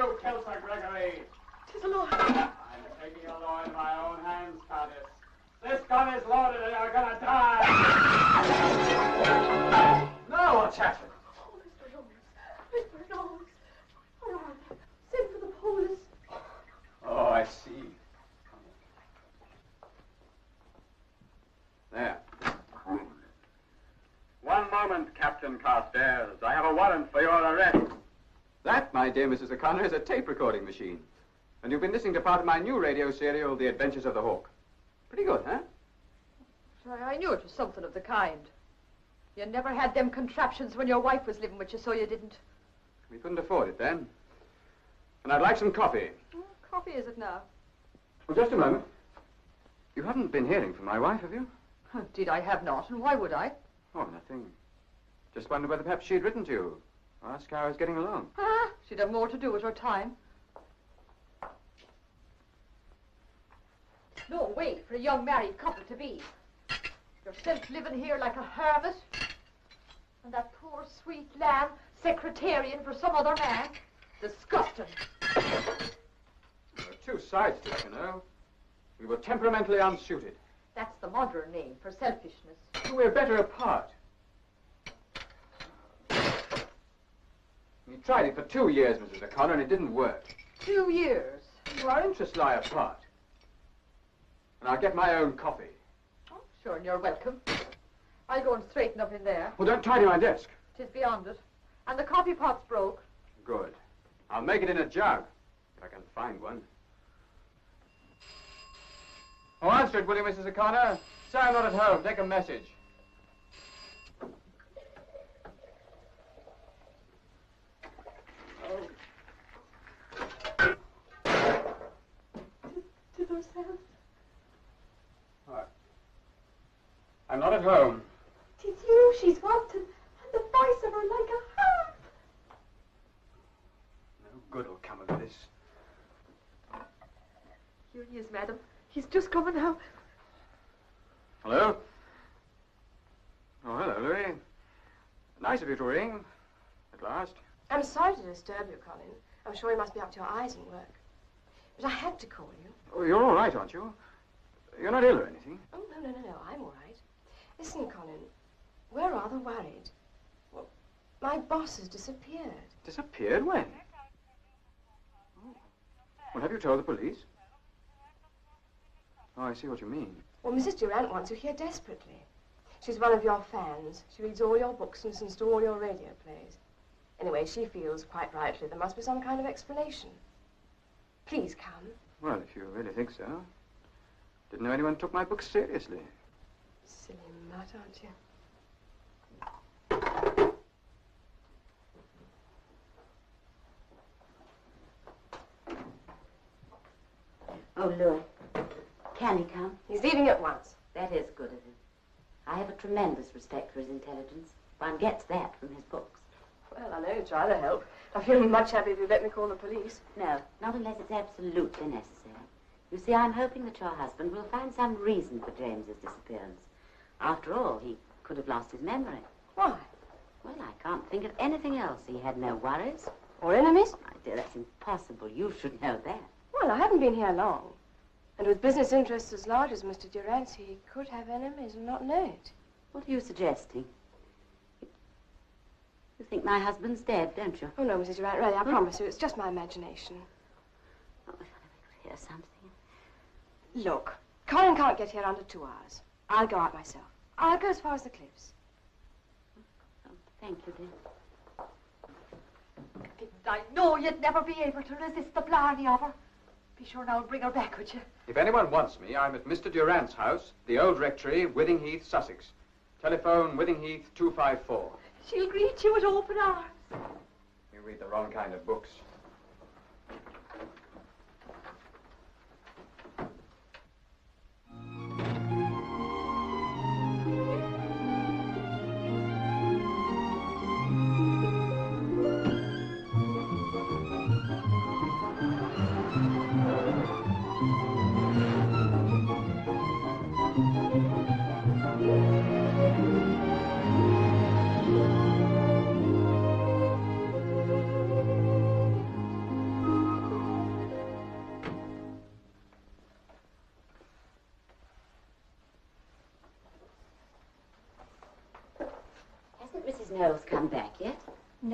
you, Kelsa Gregory? 'Tis a law. I'm taking the law in my own hands, Countess. This gun is loaded and you're gonna die. Now what's happened? Oh, Mr. Holmes. Mr. Holmes. All right. Send for the police. Oh, I see. There. One moment, Captain Carstairs. I have a warrant for your arrest. That, my dear Mrs. O'Connor, is a tape recording machine. And you've been listening to part of my new radio serial, The Adventures of the Hawk. Pretty good, huh? I knew it was something of the kind. You never had them contraptions when your wife was living with you, so you didn't. We couldn't afford it then. And I'd like some coffee. Oh, coffee is it now? Well, just a moment. You haven't been hearing from my wife, have you? Indeed, I have not, and why would I? Oh, nothing. Just wondered whether perhaps she'd written to you. Ask how I was getting along. Ah, she'd have more to do with her time. No way for a young married couple to be. Yourself living here like a hermit, and that poor sweet lamb secretarian for some other man. Disgusting. There are two sides to it, you know. We were temperamentally unsuited. That's the modern name for selfishness. We're better apart. We tried it for 2 years, Mrs. O'Connor, and it didn't work. 2 years? Well, our interests lie apart. And I'll get my own coffee. Oh, sure, and you're welcome. I'll go and straighten up in there. Well, don't tidy my desk. 'Tis beyond it. And the coffee pot's broke. Good. I'll make it in a jug, if I can find one. Oh, answer it, will you, Mrs. O'Connor? Say I'm not at home. Take a message. To herself. What? I'm not at home. 'Tis you she's wanted, and the voice of her like a harp. No good will come of this. Here he is, madam. He's just coming now. Hello? Oh, hello, Louis. Nice of you to ring. At last. I'm sorry to disturb you, Colin. I'm sure you must be up to your eyes in work. But I had to call you. Oh, you're all right, aren't you? You're not ill or anything? Oh, no, I'm all right. Listen, Colin, we're rather worried. Well, my boss has disappeared. Disappeared? When? Oh. Well, have you told the police? Oh, I see what you mean. Well, Mrs. Durant wants you here desperately. She's one of your fans. She reads all your books and listens to all your radio plays. Anyway, she feels, quite rightly, there must be some kind of explanation. Please come. Well, if you really think so. Didn't know anyone took my books seriously. Silly mutt, aren't you? Oh, Louis. Can he come? He's leaving at once. That is good of him. I have a tremendous respect for his intelligence. One gets that from his books. Well, I know you try to help. I feel much happier if you let me call the police. No, not unless it's absolutely necessary. You see, I'm hoping that your husband will find some reason for James's disappearance. After all, he could have lost his memory. Why? Well, I can't think of anything else. He had no worries. Or enemies? My dear, that's impossible. You should know that. Well, I haven't been here long. And with business interests as large as Mr. Durant's, he could have enemies and not know it. What are you suggesting? You think my husband's dead, don't you? Oh, no, Mrs. Durant, really, I promise you, it's just my imagination. Oh, if I could hear something. Look, Colin can't get here under 2 hours. I'll go out myself. I'll go as far as the cliffs. Oh, thank you, dear. I know you'd never be able to resist the blarney of her. Be sure now and bring her back, would you? If anyone wants me, I'm at Mr. Durant's house, the Old Rectory, Withingheath, Sussex. Telephone Withingheath 254. She'll greet you with open arms. You read the wrong kind of books.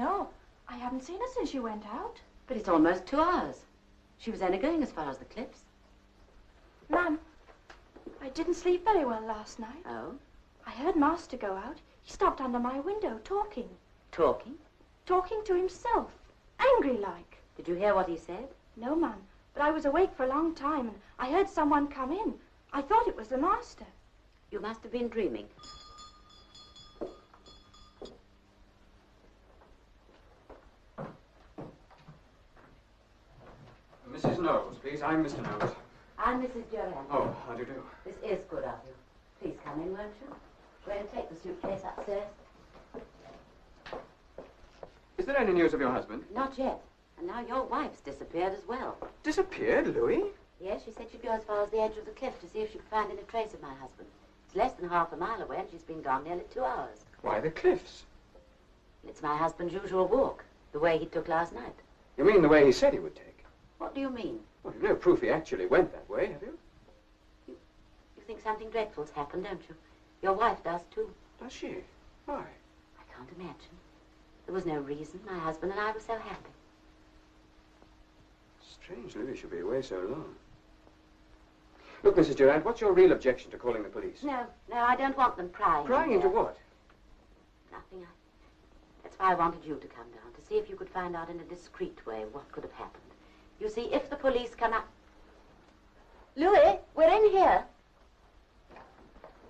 No, I haven't seen her since she went out. But it's almost 2 hours. She was only going as far as the cliffs. Ma'am, I didn't sleep very well last night. Oh? I heard Master go out. He stopped under my window talking. Talking? Talking to himself. Angry like. Did you hear what he said? No, ma'am. But I was awake for a long time and I heard someone come in. I thought it was the Master. You must have been dreaming. Mrs. Knowles, please. I'm Mr. Knowles. I'm Mrs. Durant. Oh, how do you do? This is good of you. Please come in, won't you? Go and take the suitcase upstairs. Is there any news of your husband? Not yet. And now your wife's disappeared as well. Disappeared, Louis? Yes, she said she'd go as far as the edge of the cliff to see if she could find any trace of my husband. It's less than half a mile away and she's been gone nearly 2 hours. Why, the cliffs? It's my husband's usual walk, the way he took last night. You mean the way he said he would take? What do you mean? Well, you've no proof he actually went that way, have you? You think something dreadful's happened, don't you? Your wife does, too. Does she? Why? I can't imagine. There was no reason. My husband and I were so happy. Strange Louis should be away so long. Look, Mrs. Durant, what's your real objection to calling the police? No, I don't want them prying. Prying into what? Nothing. That's why I wanted you to come down, to see if you could find out in a discreet way what could have happened. You see, if the police come up... Louis, we're in here.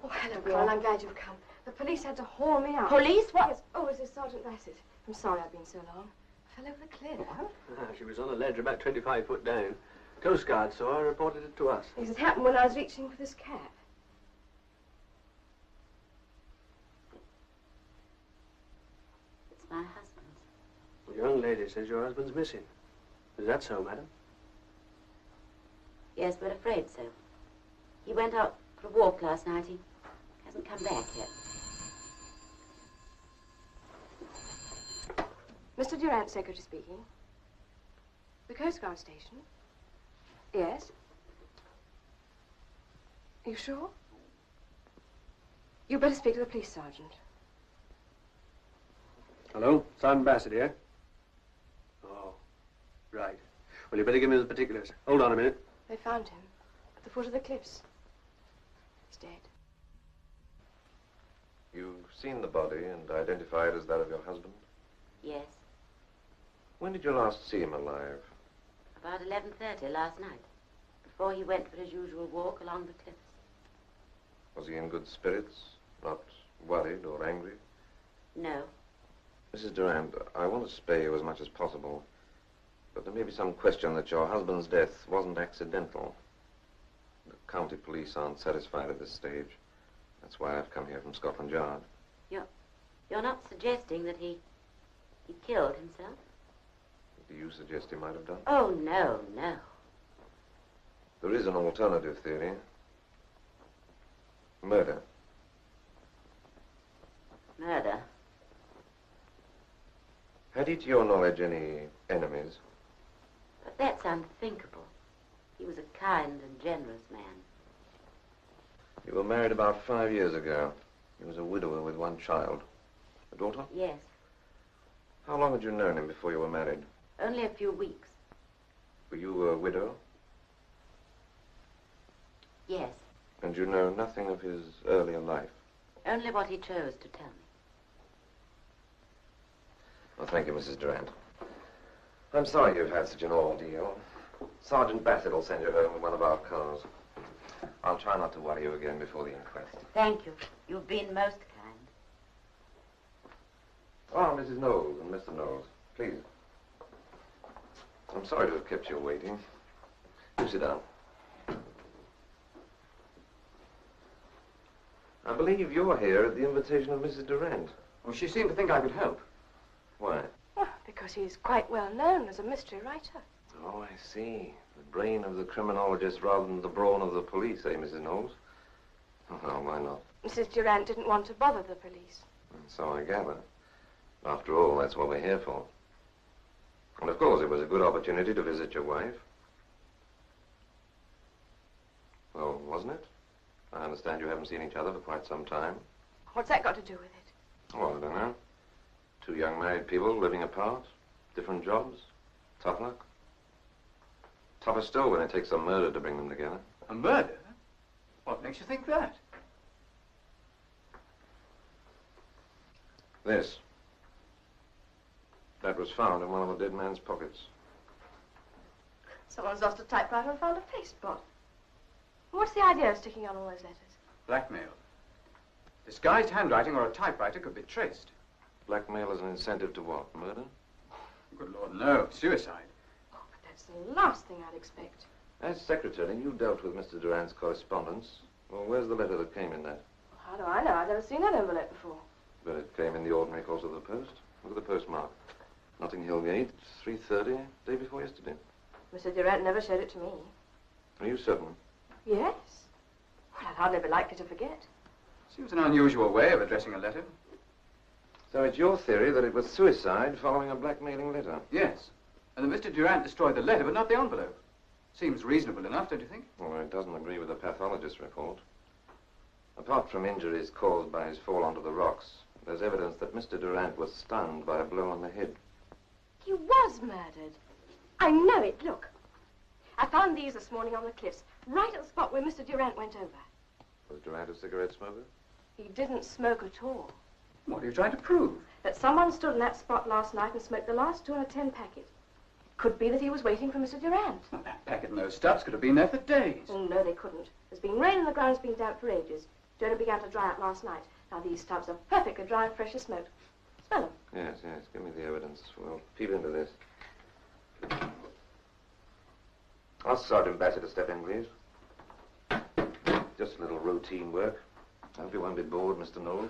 Oh, hello, Carl. I'm glad you've come. The police had to haul me out. Police? What? Yes. Oh, it's Sergeant Bassett. I'm sorry I've been so long. I fell over the cliff. She was on a ledge about 25 foot down. Coast Guard saw her, reported it to us. Yes, it happened when I was reaching for this cap. It's my husband's. The young lady says your husband's missing. Is that so, madam? Yes, we're afraid so. He went out for a walk last night. He hasn't come back yet. Mr. Durant, secretary speaking. The Coast Guard station? Yes. Are you sure? You better speak to the police sergeant. Hello? Sergeant Bassett here? Oh, right. Well, you better give me the particulars. Hold on a minute. They found him at the foot of the cliffs. He's dead. You've seen the body and identified it as that of your husband? Yes. When did you last see him alive? About 11:30 last night, before he went for his usual walk along the cliffs. Was he in good spirits? Not worried or angry? No. Mrs. Durand, I want to spare you as much as possible, but there may be some question that your husband's death wasn't accidental. The county police aren't satisfied at this stage. That's why I've come here from Scotland Yard. You're not suggesting that he killed himself? Do you suggest he might have done? Oh, no. There is an alternative theory. Murder. Murder? Had he, to your knowledge, any enemies? But that's unthinkable. He was a kind and generous man. You were married about 5 years ago. He was a widower with one child. A daughter? Yes. How long had you known him before you were married? Only a few weeks. Were you a widow? Yes. And you know nothing of his earlier life? Only what he chose to tell me. Well, thank you, Mrs. Durant. I'm sorry you've had such an ordeal. Sergeant Bassett will send you home in one of our cars. I'll try not to worry you again before the inquest. Thank you. You've been most kind. Oh, Mrs. Knowles and Mr. Knowles, please. I'm sorry to have kept you waiting. You sit down. I believe you're here at the invitation of Mrs. Durant. Well, she seemed to think I could help. Why? Oh, because he's quite well known as a mystery writer. Oh, I see. The brain of the criminologist rather than the brawn of the police, eh, Mrs. Knowles? Well, why not? Mrs. Durant didn't want to bother the police. So I gather. After all, that's what we're here for. And of course, it was a good opportunity to visit your wife. Well, wasn't it? I understand you haven't seen each other for quite some time. What's that got to do with it? Well, I don't know. Two young married people living apart, different jobs, tough luck. Tougher still when it takes a murder to bring them together. A murder? What makes you think that? This. That was found in one of the dead man's pockets. Someone's lost a typewriter and found a paste pot. What's the idea of sticking on all those letters? Blackmail. Disguised handwriting or a typewriter could be traced. Blackmail as an incentive to what? Murder? Good Lord, no. Suicide. Oh, but that's the last thing I'd expect. As secretary, you dealt with Mr. Durand's correspondence. Well, where's the letter that came in there? How do I know? I've never seen that envelope before. But it came in the ordinary course of the post. Look at the postmark. Notting Hill Gate, 3:30, day before yesterday. Mr. Durand never showed it to me. Are you certain? Yes. Well, I'd hardly be likely to forget. Seems an unusual way of addressing a letter. So it's your theory that it was suicide following a blackmailing letter? Yes. And that Mr. Durand destroyed the letter, but not the envelope. Seems reasonable enough, don't you think? Well, it doesn't agree with the pathologist's report. Apart from injuries caused by his fall onto the rocks, there's evidence that Mr. Durand was stunned by a blow on the head. He was murdered. I know it. Look. I found these this morning on the cliffs, right at the spot where Mr. Durand went over. Was Durand a cigarette smoker? He didn't smoke at all. What are you trying to prove? That someone stood in that spot last night and smoked the last 2 in a 10 packet. Could be that he was waiting for Mr. Durand. Well, that packet and those stubs could have been there for days. Oh, no, they couldn't. There's been rain and the ground's been damp for ages. It only began to dry out last night. Now, these stubs are perfectly dry and fresh as smoked. Smell them. Yes, yes. Give me the evidence. We'll peep into this. Ask Sergeant Bassett to step in, please. Just a little routine work. I hope you won't be bored, Mr. Knowles.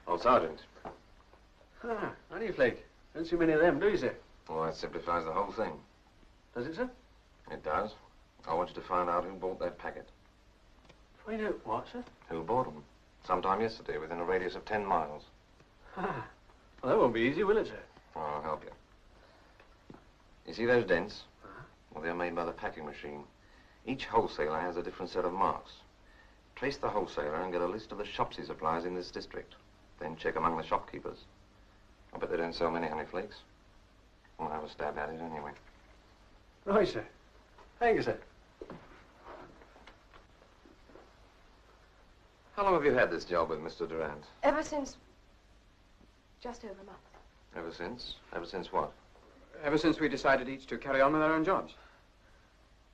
Oh, Sergeant. Ah, honeyflake. Don't see many of them, do you, sir? Well, that simplifies the whole thing. Does it, sir? It does. I want you to find out who bought that packet. Find out what, sir? Who bought them? Sometime yesterday, within a radius of 10 miles. Ah, well, that won't be easy, will it, sir? Well, I'll help you. You see those dents? Well, they're made by the packing machine. Each wholesaler has a different set of marks. Trace the wholesaler and get a list of the shops he supplies in this district. Then check among the shopkeepers. I bet they don't sell many honeyflakes. I'll have a stab at it anyway. Right, sir. Thank you, sir. How long have you had this job with Mr. Durand? Ever since... just over a month. Ever since? Ever since what? Ever since we decided each to carry on with our own jobs.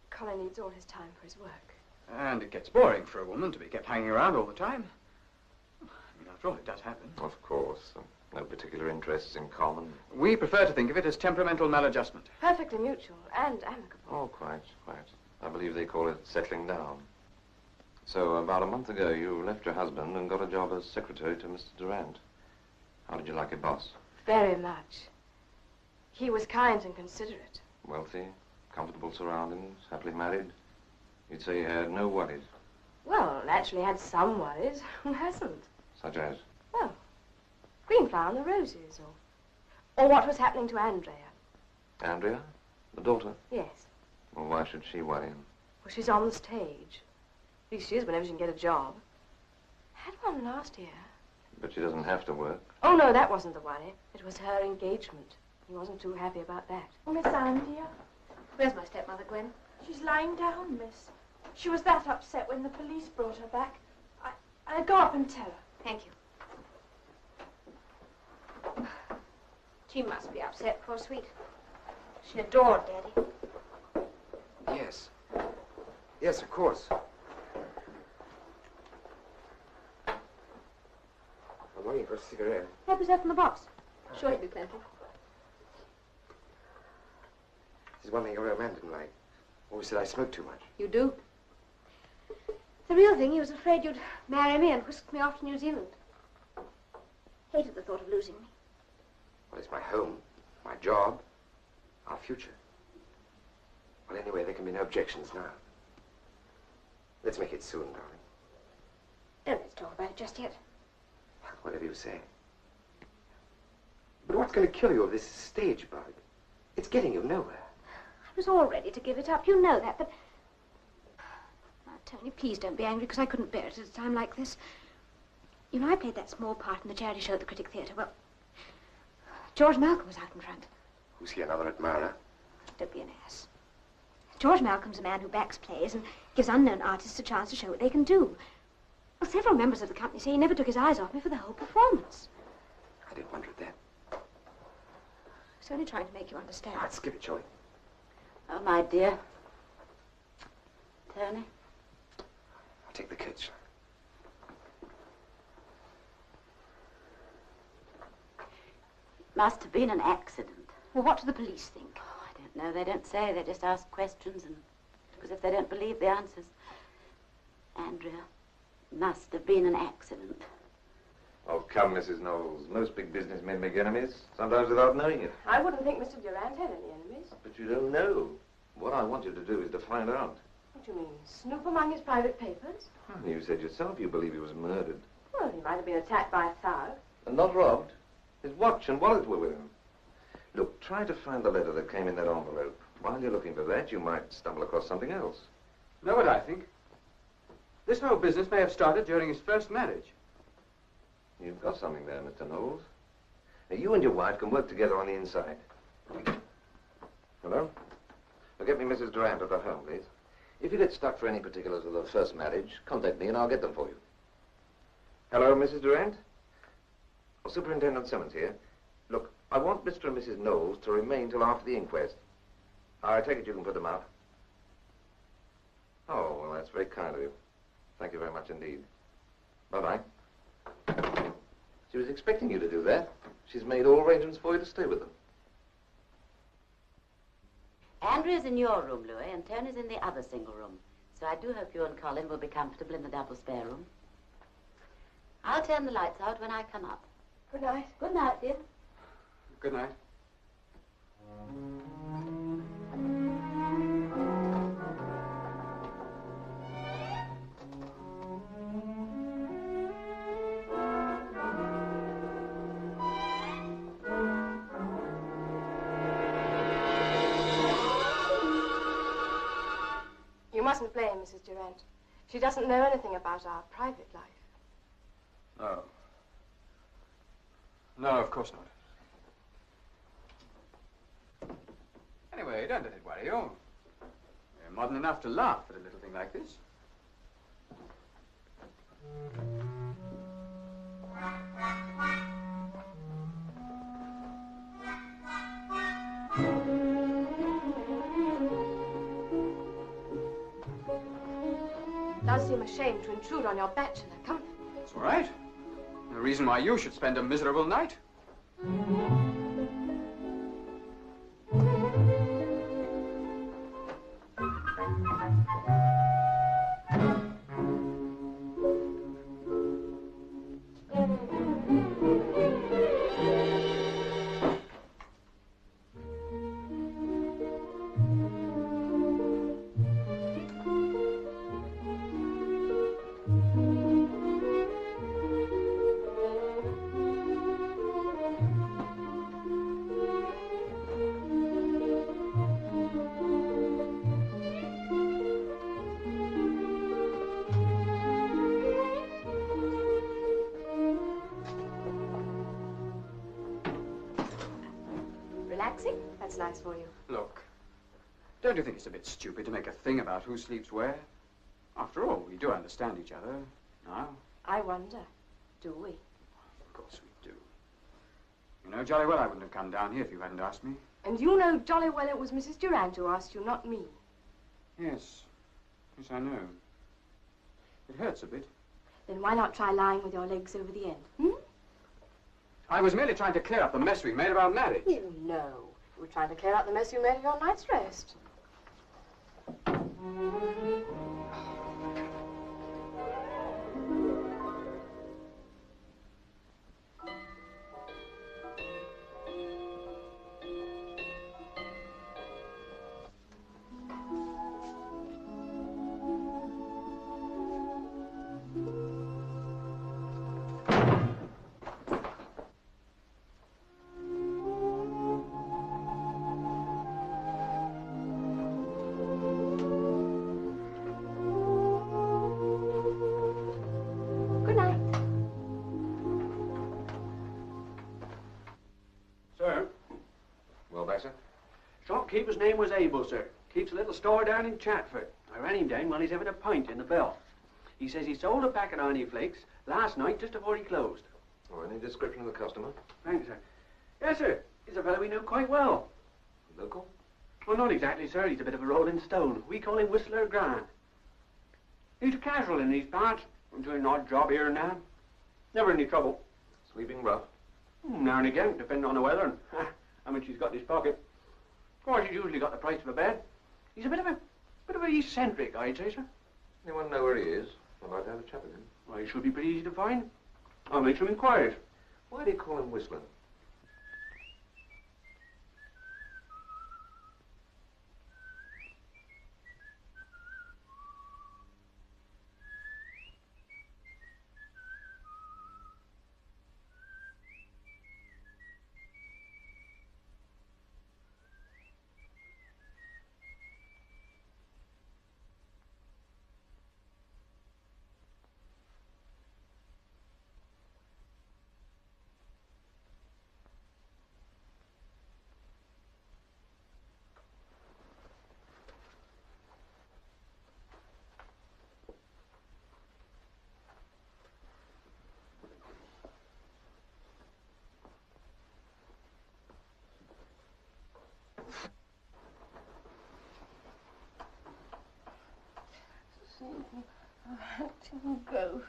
Colin needs all his time for his work. And it gets boring for a woman to be kept hanging around all the time. I mean, after all, it does happen. Of course. No particular interests in common. We prefer to think of it as temperamental maladjustment. Perfectly mutual and amicable. Oh, quite. I believe they call it settling down. So, about a month ago, you left your husband and got a job as secretary to Mr. Durand. How did you like your boss? Very much. He was kind and considerate. Wealthy, comfortable surroundings, happily married. You'd say he had no worries. Well, naturally had some worries. Who hasn't? Such as? Well, Greenflower and the roses, or what was happening to Andrea. Andrea? The daughter? Yes. Well, why should she worry him? Well, she's on the stage. At least she is whenever she can get a job. Had one last year. But she doesn't have to work. Oh, no, that wasn't the worry. It was her engagement. He wasn't too happy about that. Oh, Miss Andrea. Where's my stepmother, Gwen? She's lying down, miss. She was that upset when the police brought her back. I'll go up and tell her. Thank you. She must be upset, poor sweet. She adored Daddy. Yes. Yes, of course. I'm waiting for a cigarette. Help yourself in the box. Sure he'll be plenty. There's one thing your old man didn't like. Always said I smoked too much. You do. The real thing, he was afraid you'd marry me and whisk me off to New Zealand. Hated the thought of losing me. Well, it's my home, my job, our future. Well, anyway, there can be no objections now. Let's make it soon, darling. Don't let's talk about it just yet. Whatever you say. But what's going to kill you of this stage bug? It's getting you nowhere. I was all ready to give it up. You know that, but... Now, Tony, please don't be angry, because I couldn't bear it at a time like this. You know, I played that small part in the charity show at the Critic Theatre. Well, George Malcolm was out in front. Who's he, another admirer? Don't be an ass. George Malcolm's a man who backs plays and gives unknown artists a chance to show what they can do. Well, several members of the company say he never took his eyes off me for the whole performance. I did wonder at that. I was only trying to make you understand. Let's give it, Joey. Oh, my dear. Tony? I'll take the kids. Must have been an accident. Well, what do the police think? Oh, I don't know. They don't say. They just ask questions, and because if they don't believe the answers. Andrea, must have been an accident. Oh, come, Mrs. Knowles. Most big businessmen make enemies, sometimes without knowing it. I wouldn't think Mr. Durant had any enemies. But you don't know. What I want you to do is to find out. What do you mean? Snoop among his private papers? You said yourself you believe he was murdered. Well, he might have been attacked by a thug. And not robbed. His watch and wallet were with him. Look, try to find the letter that came in that envelope. While you're looking for that, you might stumble across something else. Know what I think? This whole business may have started during his first marriage. You've got something there, Mr. Knowles. Now, you and your wife can work together on the inside. Hello? Now, get me Mrs. Durant at her home, please. If you get stuck for any particulars of the first marriage, contact me and I'll get them for you. Hello, Mrs. Durant? Well, Superintendent Simmons here. Look, I want Mr. and Mrs. Knowles to remain till after the inquest. I take it you can put them out. Oh, well, that's very kind of you. Thank you very much indeed. Bye-bye. She was expecting you to do that. She's made all arrangements for you to stay with them. Andrea's in your room, Louis, and Tony's in the other single room. So I do hope you and Colin will be comfortable in the double spare room. I'll turn the lights out when I come up. Good night. Good night, dear. Good night. You mustn't blame Mrs. Durant. She doesn't know anything about our private life. No. No, of course not. Anyway, don't let it worry you. You're modern enough to laugh at a little thing like this. It does seem a shame to intrude on your bachelor comfort. It's all right. No reason why you should spend a miserable night. Relaxing? That's nice for you. Look, don't you think it's a bit stupid to make a thing about who sleeps where? After all, we do understand each other now. I wonder, do we? Of course we do. You know jolly well I wouldn't have come down here if you hadn't asked me. And you know jolly well it was Mrs. Durant who asked you, not me. Yes. Yes, I know. It hurts a bit. Then why not try lying with your legs over the end, hmm? I was merely trying to clear up the mess we made of our marriage. You know. You were trying to clear up the mess you made of your night's rest. Shopkeeper's name was Abel, sir. Keeps a little store down in Chatford. I ran him down while he's having a pint in the Bell. He says he sold a packet of honey flakes last night just before he closed. Oh, any description of the customer? Thanks, sir. Yes, sir. He's a fellow we know quite well. Local? Well, not exactly, sir. He's a bit of a rolling stone. We call him Whistler Gran. He's a casual in these parts. Doing an odd job here and there. Never any trouble. Sleeping rough? Now and again, depending on the weather and how much he's got in his pocket. Of course, he's usually got the price of a bed. He's a bit of an eccentric, I'd say, sir. Anyone know where he is? I'd like to have a chat with him. Well, he should be pretty easy to find. I'll make some inquiries. Why do you call him Whistler? Go.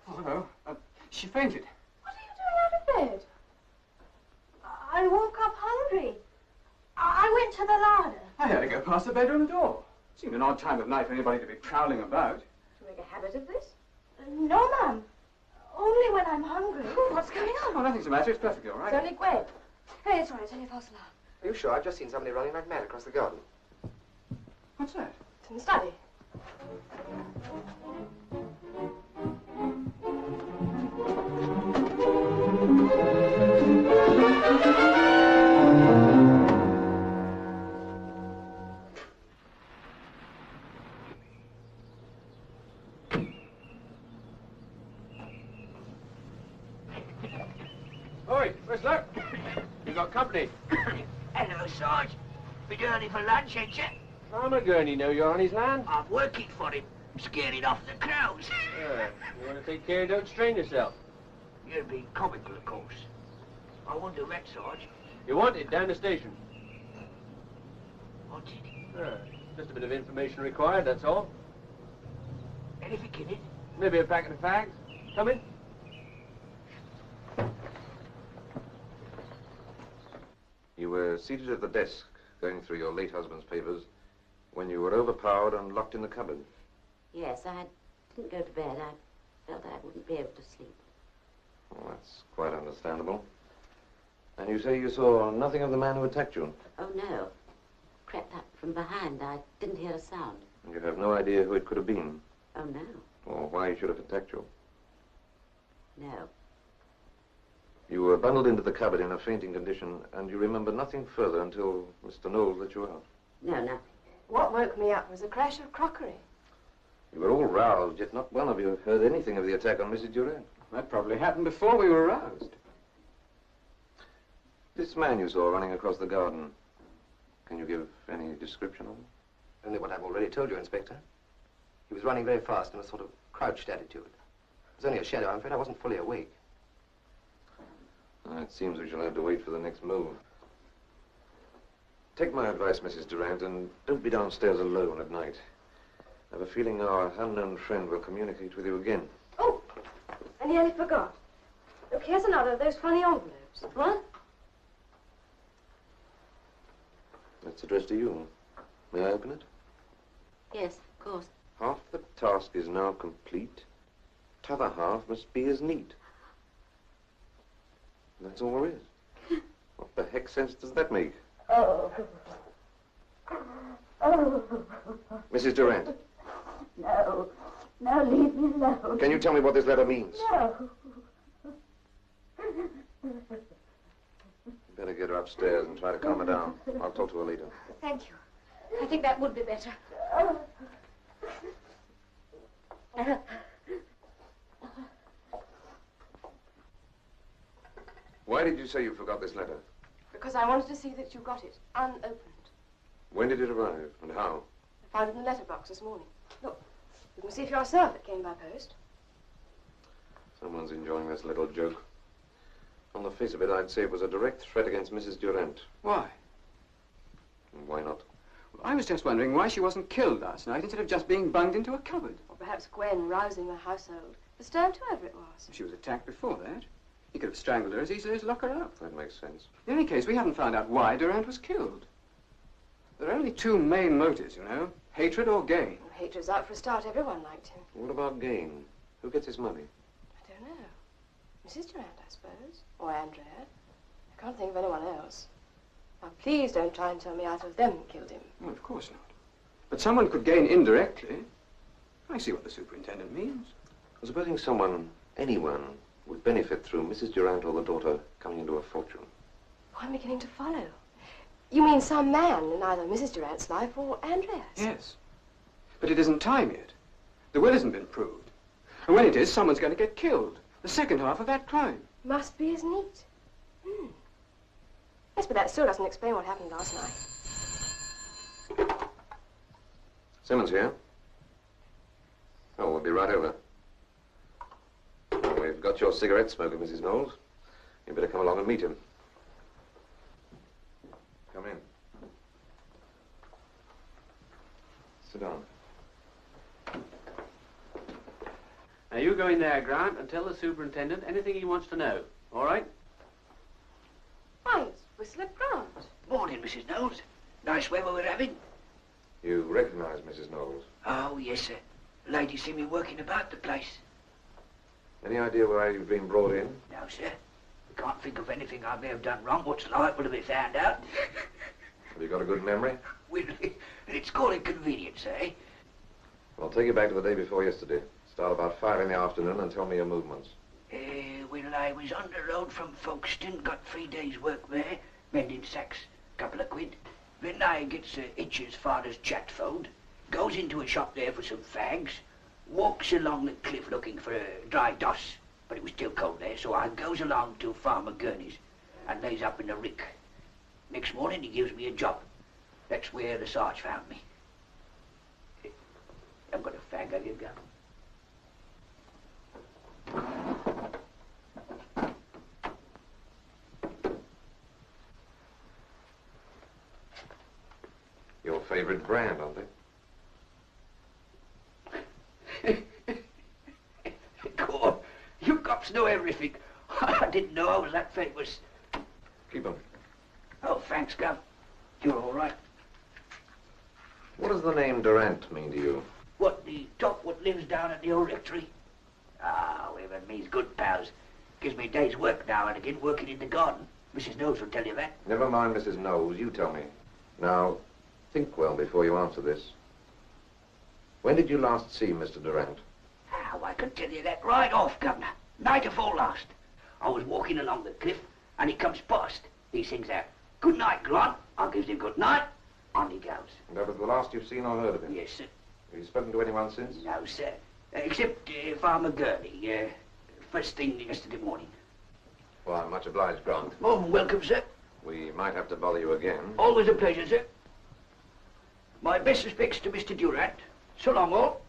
Hello. She fainted. What are you doing out of bed? I woke up hungry. I went to the larder. I had to go past the bedroom door. Seemed an odd time of night for anybody to be prowling about. Do you make a habit of this? No, Mum. Only when I'm hungry. What's going on? Oh, nothing's the matter. It's perfectly all right. It's only Gwen. Hey, it's all right. It's only a false alarm. Are you sure? I've just seen somebody running like mad across the garden. What's that? It's in the study. Oi, Whistler. You got company. Hello, Sarge. Been early for lunch, ain't you? Farmer Gurney know you're on his land? I'm working for him, scaring off the crows. Yeah, you want to take care, don't strain yourself. You're being comical, of course. I want to wreck, Sarge. You want it down the station. What's it? Just a bit of information required, that's all. Anything in it? Maybe a packet of fags. Come in. You were seated at the desk, going through your late husband's papers, when you were overpowered and locked in the cupboard. Yes, I didn't go to bed. I felt I wouldn't be able to sleep. Well, that's quite understandable. And you say you saw nothing of the man who attacked you? Oh, no. Crept up from behind. I didn't hear a sound. And you have no idea who it could have been? Oh, no. Or why he should have attacked you? No. You were bundled into the cupboard in a fainting condition, and you remember nothing further until Mr. Knowles let you out? No, nothing. What woke me up was a crash of crockery. You were all roused, yet not one of you heard anything of the attack on Mrs. Durant. That probably happened before we were aroused. This man you saw running across the garden, can you give any description of him? Only what I've already told you, Inspector. He was running very fast in a sort of crouched attitude. It was only a shadow. I'm afraid I wasn't fully awake. It seems we shall have to wait for the next move. Take my advice, Mrs. Durant, and don't be downstairs alone at night. I have a feeling our unknown friend will communicate with you again. Oh, I nearly forgot. Look, here's another of those funny envelopes. What? That's addressed to you. May I open it? Yes, of course. Half the task is now complete. T'other half must be as neat. That's all there is. What the heck sense does that make? Oh. Oh. Mrs. Durant. No. No, leave me alone. Can you tell me what this letter means? No. You better get her upstairs and try to calm her down. I'll talk to her later. Thank you. I think that would be better. Why did you say you forgot this letter? Because I wanted to see that you got it, unopened. When did it arrive, and how? I found it in the letterbox this morning. Look, you can see for yourself it came by post. Someone's enjoying this little joke. On the face of it, I'd say it was a direct threat against Mrs. Durant. Why? And why not? Well, I was just wondering why she wasn't killed last night instead of just being bunged into a cupboard. Or perhaps Gwen rousing the household. Disturbed whoever it was. She was attacked before that. He could have strangled her as easily as lock her up. That makes sense. In any case, we haven't found out why Durant was killed. There are only two main motives, you know. Hatred or gain. Well, hatred's out for a start. Everyone liked him. What about gain? Who gets his money? I don't know. Mrs. Durant, I suppose. Or Andrea. I can't think of anyone else. Now, please don't try and tell me either of them killed him. Well, of course not. But someone could gain indirectly. I see what the superintendent means. Well, supposing someone, anyone, would benefit through Mrs. Durant or the daughter coming into a fortune. Oh, I'm beginning to follow. You mean some man in either Mrs. Durant's life or Andrea's? Yes. But it isn't time yet. The will hasn't been proved. And when it is, someone's going to get killed. The second half of that crime. Must be as neat. Yes, but that still doesn't explain what happened last night. Simmons here. Oh, we'll be right over. Well, we've got your cigarette smoker, Mrs. Knowles. You better come along and meet him. Come in. Sit down. Now, you go in there, Grant, and tell the superintendent anything he wants to know. All right? Why, it's Whistler Grant. Morning, Mrs. Knowles. Nice weather we're having. You recognize Mrs. Knowles? Oh, yes, sir. Lady see me working about the place. Any idea why you've been brought in? No, sir. I can't think of anything I may have done wrong. What's liable to be found out? Have you got a good memory? Well, it's called inconvenience, eh? I'll take you back to the day before yesterday. Start about 5 in the afternoon and tell me your movements. Well, I was on the road from Folkestone, got 3 days' work there, mending sacks, couple of quid. Then I gets a itch as far as Chatfold, goes into a shop there for some fags, walks along the cliff looking for dry doss, but it was still cold there, so I goes along to Farmer Gurney's and lays up in the rick. Next morning he gives me a job. That's where the Sarge found me. I've got a fag, have you got? Your favorite brand, aren't they? God, you cops know everything. I didn't know I was that famous. Keep 'em. Oh, thanks, Gov. You're all right. What does the name Durant mean to you? What, the top what lives down at the old rectory? Ah, him and me's good pals. Gives me a day's work now and again working in the garden. Mrs. Knowles will tell you that. Never mind Mrs. Knowles, you tell me. Now, think well before you answer this. When did you last see Mr. Durant? Oh, I can tell you that right off, Governor. Night afore last. I was walking along the cliff and he comes past. He sings out, "Good night, Grant." I gives him good night. On he goes. And that was the last you've seen or heard of him? Yes, sir. Have you spoken to anyone since? No, sir. Except Farmer Gurney, first thing yesterday morning. Well, I'm much obliged, Grant. Oh, welcome, sir. We might have to bother you again. Always a pleasure, sir. My best respects to Mr. Durant. So long, all.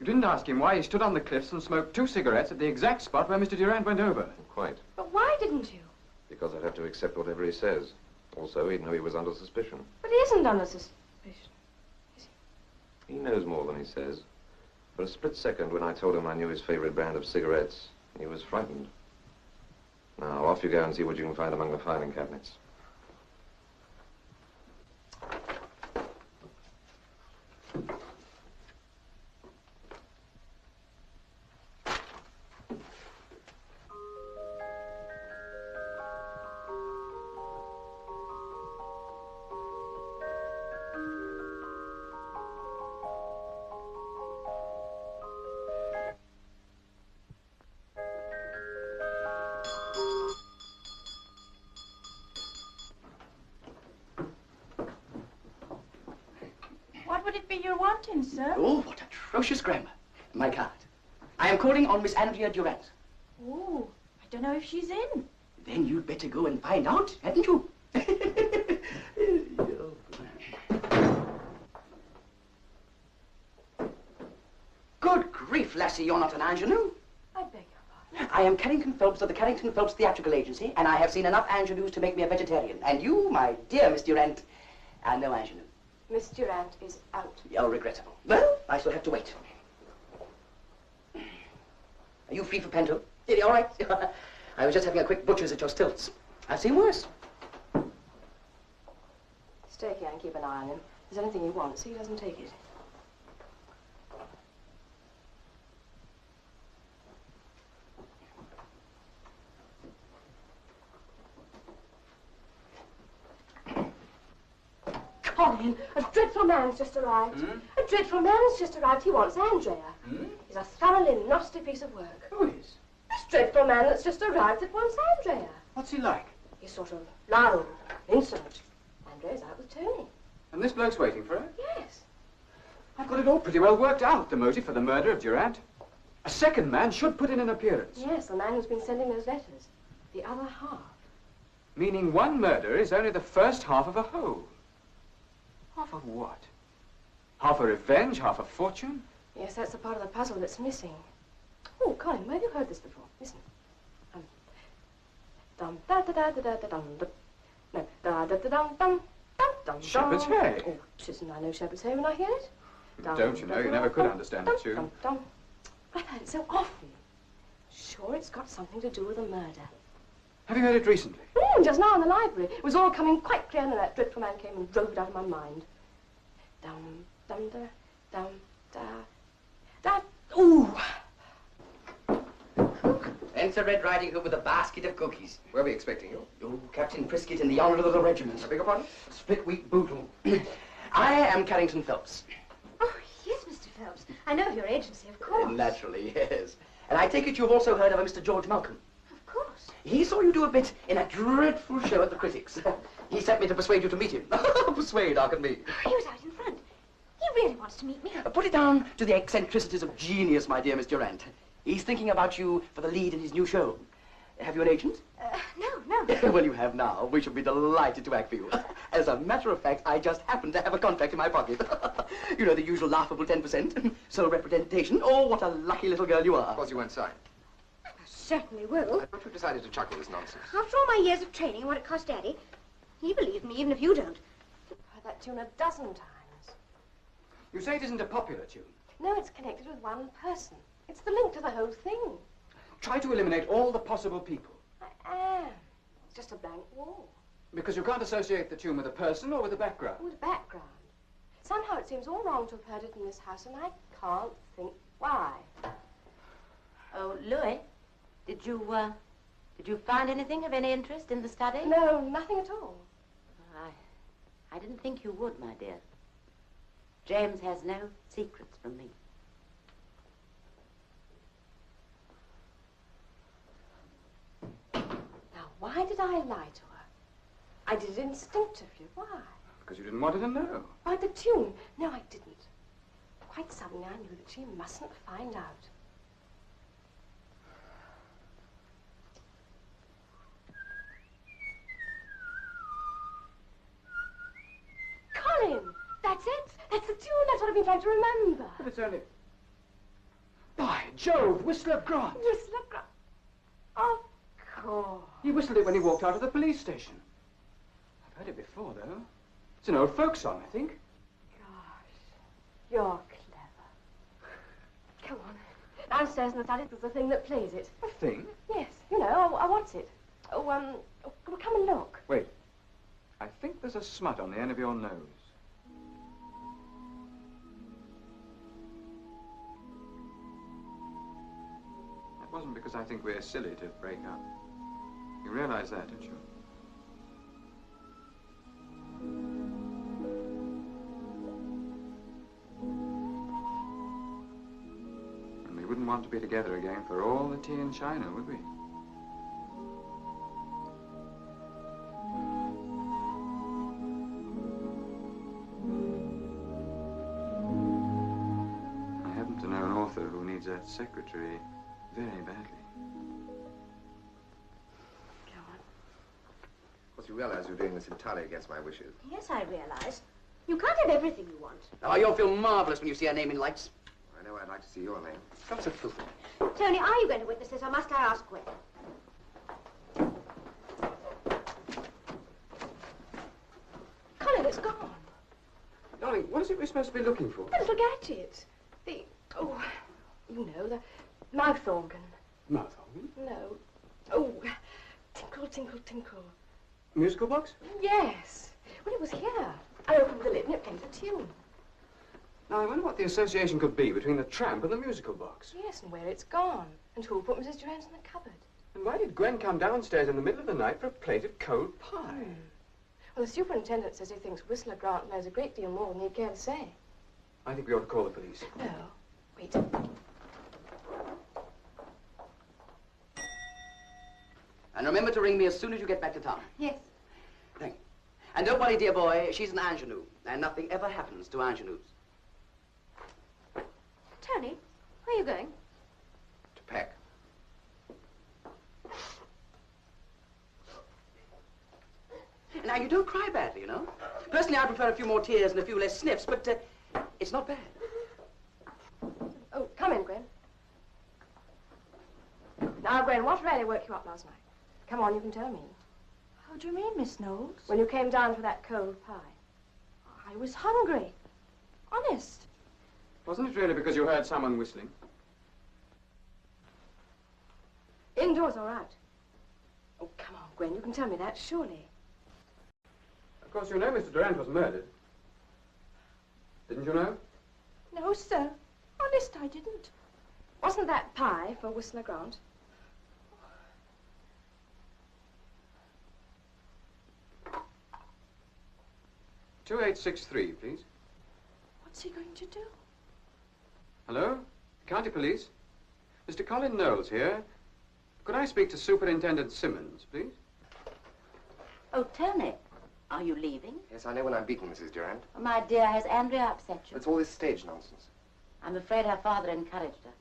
You didn't ask him why he stood on the cliffs and smoked 2 cigarettes at the exact spot where Mr. Durant went over. Quite. But why didn't you? Because I'd have to accept whatever he says. Also, he'd know he was under suspicion. But he isn't under suspicion. Is He knows more than he says. For a split second, when I told him I knew his favorite brand of cigarettes, he was frightened. Now, off you go and see what you can find among the filing cabinets. What would it be you're wanting, sir? Oh, what atrocious grammar. My card. I am calling on Miss Andrea Durant. Oh, I don't know if she's in. Then you'd better go and find out, hadn't you? Good grief, lassie, you're not an ingenue. I beg your pardon. I am Carrington Phelps of the Carrington Phelps Theatrical Agency, and I have seen enough ingenues to make me a vegetarian. And you, my dear Miss Durant, are no ingenue. Miss Durant is out. Oh, regrettable. Well, I shall have to wait. Are you free for Panto? All right. I was just having a quick butcher's at your stilts. I've seen worse. Stay here and keep an eye on him. If there's anything he wants, he doesn't take it. Colin, a dreadful man's just arrived. A dreadful man's just arrived. He wants Andrea. He's a thoroughly nasty piece of work. Who is? This dreadful man that's just arrived that wants Andrea. What's he like? He's sort of loud, insolent. Andrea's out with Tony. And this bloke's waiting for her? Yes. I've got it all pretty well worked out, the motive for the murder of Durant. A second man should put in an appearance. Yes, the man who's been sending those letters. The other half. Meaning one murder is only the first half of a whole. Half of what? Half a revenge, half a fortune? Yes, that's the part of the puzzle that's missing. Oh, Colin, where have you heard this before? Listen. Dum da da da da da da dum da. No, da da da dum dum dum dum. Shepherd's Hay. Oh, listen, I know Shepherd's Hay when I hear it. Don't you know? You never could understand a tune. Dum dum. I've heard it so often. Sure, it's got something to do with a murder. Have you heard it recently? Just now in the library. It was all coming quite clear, and then that dreadful man came and drove it out of my mind. Dum dum da dum da da. Ooh. Enter Red Riding Hood with a basket of cookies. Where are we expecting you? Oh, Captain Prisket in the honor of the regiment. I beg your pardon? Split wheat boodle. I am Carrington Phelps. Oh, yes, Mr. Phelps. I know of your agency, of course. Naturally, yes. And I take it you've also heard of a Mr. George Malcolm. Of course. He saw you do a bit in a dreadful show at the Critics. He sent me to persuade you to meet him. Persuade, hearken me. He was out in front. He really wants to meet me. Put it down to the eccentricities of genius, my dear Miss Durant. He's thinking about you for the lead in his new show. Have you an agent? No. Well, you have now. We shall be delighted to act for you. As a matter of fact, I just happen to have a contract in my pocket. You know, the usual laughable 10%. Sole representation. Oh, what a lucky little girl you are. Of course you won't sign. I certainly will. I thought you decided to chuckle this nonsense. After all my years of training and what it cost Daddy, he believed me even if you don't. I've heard that tune a dozen times. You say it isn't a popular tune. No, it's connected with one person. It's the link to the whole thing. Try to eliminate all the possible people. I am. It's just a blank wall. Because you can't associate the tune with a person or with a background. With background. Somehow it seems all wrong to have heard it in this house, and I can't think why. Oh, Louis, did you find anything of any interest in the study? No, nothing at all. I didn't think you would, my dear. James has no secrets from me. Now, why did I lie to her? I did it instinctively. Why? Because you didn't want her to know. Why, the tune? No, I didn't. Quite suddenly, I knew that she mustn't find out. Colin! That's it! That's the tune! That's what I've been trying to remember. But it's only... Jove, Whistler Grant. Whistler Grant? Of course. He whistled it when he walked out of the police station. I've heard it before, though. It's an old folk song, I think. Gosh, you're clever. Come on. Downstairs in the study, there's a thing that plays it. A thing? Yes, you know, what's it? Well, come and look. Wait. I think there's a smut on the end of your nose. That wasn't because I think we're silly to break up. You realize that, don't you? And we wouldn't want to be together again for all the tea in China, would we? I happen to know an author who needs a secretary very badly. Of course, you realize you're doing this entirely against my wishes. Yes, I realize. You can't have everything you want. Oh, you'll feel marvelous when you see her name in lights. I know I'd like to see your name. Come so filthy. Tony, are you going to witness this, or must I ask Gwen? Colin, it's gone. Darling, what is it we're supposed to be looking for? The little gadget. The mouth organ. Mouth organ? No. Oh, tinkle, tinkle, tinkle. Musical box? Yes. Well, it was here. I opened the lid and it played a tune. Now, I wonder what the association could be between the tramp and the musical box. Yes, and where it's gone. And who put Mrs. Durant in the cupboard. And why did Gwen come downstairs in the middle of the night for a plate of cold pie? Well, the superintendent says he thinks Whistler Grant knows a great deal more than he'd care to say. I think we ought to call the police. No. Wait. And remember to ring me as soon as you get back to town. Yes. Thank you. And don't worry, dear boy, she's an ingenue, and nothing ever happens to ingenues. Tony, where are you going? To pack. Now, you don't cry badly, you know. Personally, I prefer a few more tears and a few less sniffs, but it's not bad. Oh, come in, Gwen. Now, Gwen, what really woke you up last night? Come on, you can tell me. How do you mean, Miss Knowles? When you came down for that cold pie. I was hungry. Honest. Wasn't it really because you heard someone whistling? Indoors or out? Oh, come on, Gwen, you can tell me that, surely. Of course, you know Mr. Durant was murdered. Didn't you know? No, sir. Honest, I didn't. Wasn't that pie for Whistler Grant? 2863, please. What's he going to do? Hello? County Police? Mr. Colin Knowles here. Could I speak to Superintendent Simmons, please? Oh, Tony, are you leaving? Yes, I know when I'm beaten, Mrs. Durant. Oh, my dear, has Andrea upset you? It's all this stage nonsense. I'm afraid her father encouraged her.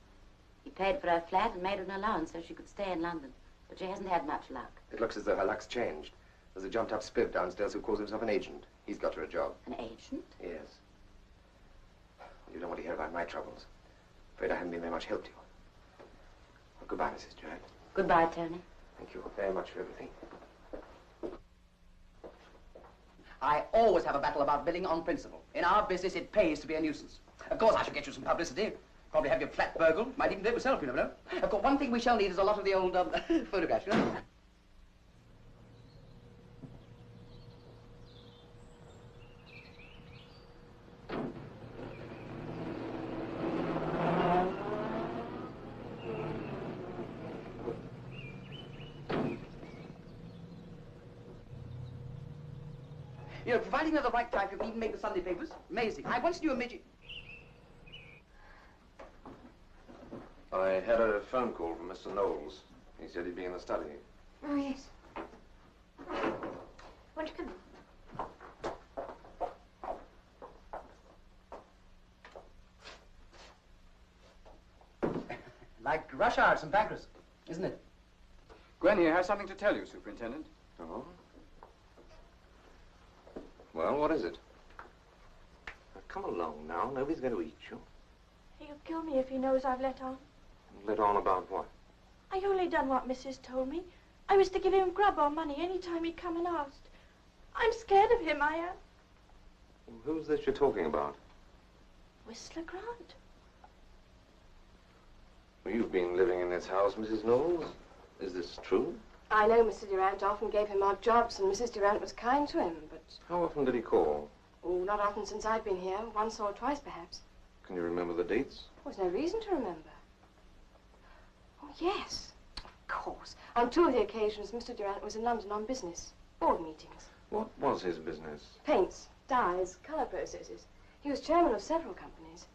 He paid for her flat and made her an allowance so she could stay in London. But she hasn't had much luck. It looks as though her luck's changed. There's a jumped-up spiv downstairs who calls himself an agent. He's got her a job. An agent? Yes. You don't want to hear about my troubles. Afraid I haven't been very much help to you. Well, goodbye, Mrs. Durant. Goodbye, Tony. Thank you very much for everything. I always have a battle about billing on principle. In our business, it pays to be a nuisance. Of course, I shall get you some publicity. Probably have your flat burgled. Might even do it myself, you never know. Of course, one thing we shall need is a lot of the old photographs, you know? You know, providing they're the right type, you can even make the Sunday papers. Amazing. I once knew a midget. I had a phone call from Mr. Knowles. He said he'd be in the study. Oh, yes. Won't you come in? Like rush hour at St. Pancras, isn't it? Gwen here has something to tell you, Superintendent. Oh? Well, what is it? Now, come along now. Nobody's going to eat you. He'll kill me if he knows I've let on. Let on about what? I only done what Mrs. told me. I was to give him grub or money any time he'd come and asked. I'm scared of him, I am. Who's this you're talking about? Whistler Grant. Well, you've been living in this house, Mrs. Knowles. Is this true? I know Mr. Durant often gave him odd jobs, and Mrs. Durant was kind to him, but... How often did he call? Oh, not often since I've been here. Once or twice, perhaps. Can you remember the dates? There's no reason to remember. Oh, yes, of course. On two of the occasions, Mr. Durant was in London on business. Board meetings. What was his business? Paints, dyes, colour processes. He was chairman of several companies.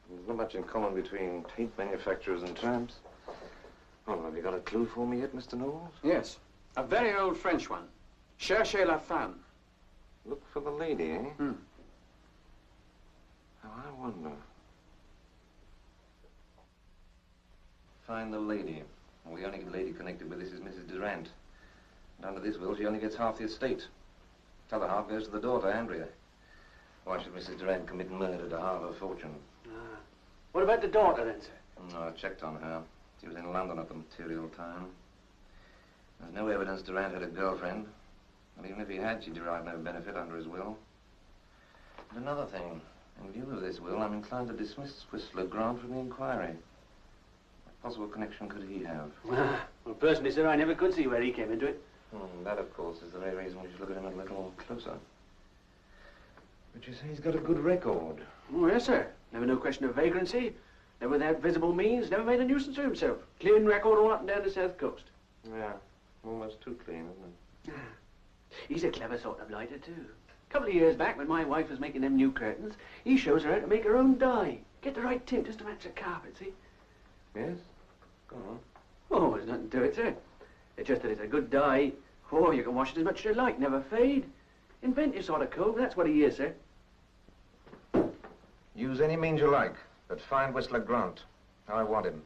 There's not much in common between paint manufacturers and tramps. Well, have you got a clue for me yet, Mr. Knowles? Yes. A very old French one. Cherchez la femme. Look for the lady, eh? Hmm. Now, I wonder. Find the lady. Well, the only lady connected with this is Mrs. Durant. And under this will, she only gets half the estate. The other half goes to the daughter, Andrea. Why should Mrs. Durant commit murder to halve her fortune? What about the daughter, then, sir? No, I checked on her. She was in London at the material time. There's no evidence Durant had a girlfriend. And even if he had, she derived no benefit under his will. And another thing, in view of this will, I'm inclined to dismiss Whistler Grant from the inquiry. What possible connection could he have? Well, personally, sir, I never could see where he came into it. That, of course, is the very reason we should look at him a little closer. But you say he's got a good record. Oh, yes, sir. Never no question of vagrancy. Never without visible means. Never made a nuisance of himself. Clean record all up and down the south coast. Yeah, almost too clean, isn't it? He's a clever sort of lighter, too. A couple of years back, when my wife was making them new curtains, he shows her how to make her own dye. Get the right tint just to match the carpet, see? Yes? Go on. Oh, there's nothing to it, sir. It's just that it's a good dye. Oh, you can wash it as much as you like, never fade. Inventive sort of cove, that's what he is, sir. Use any means you like, but find Whistler Grant. I want him.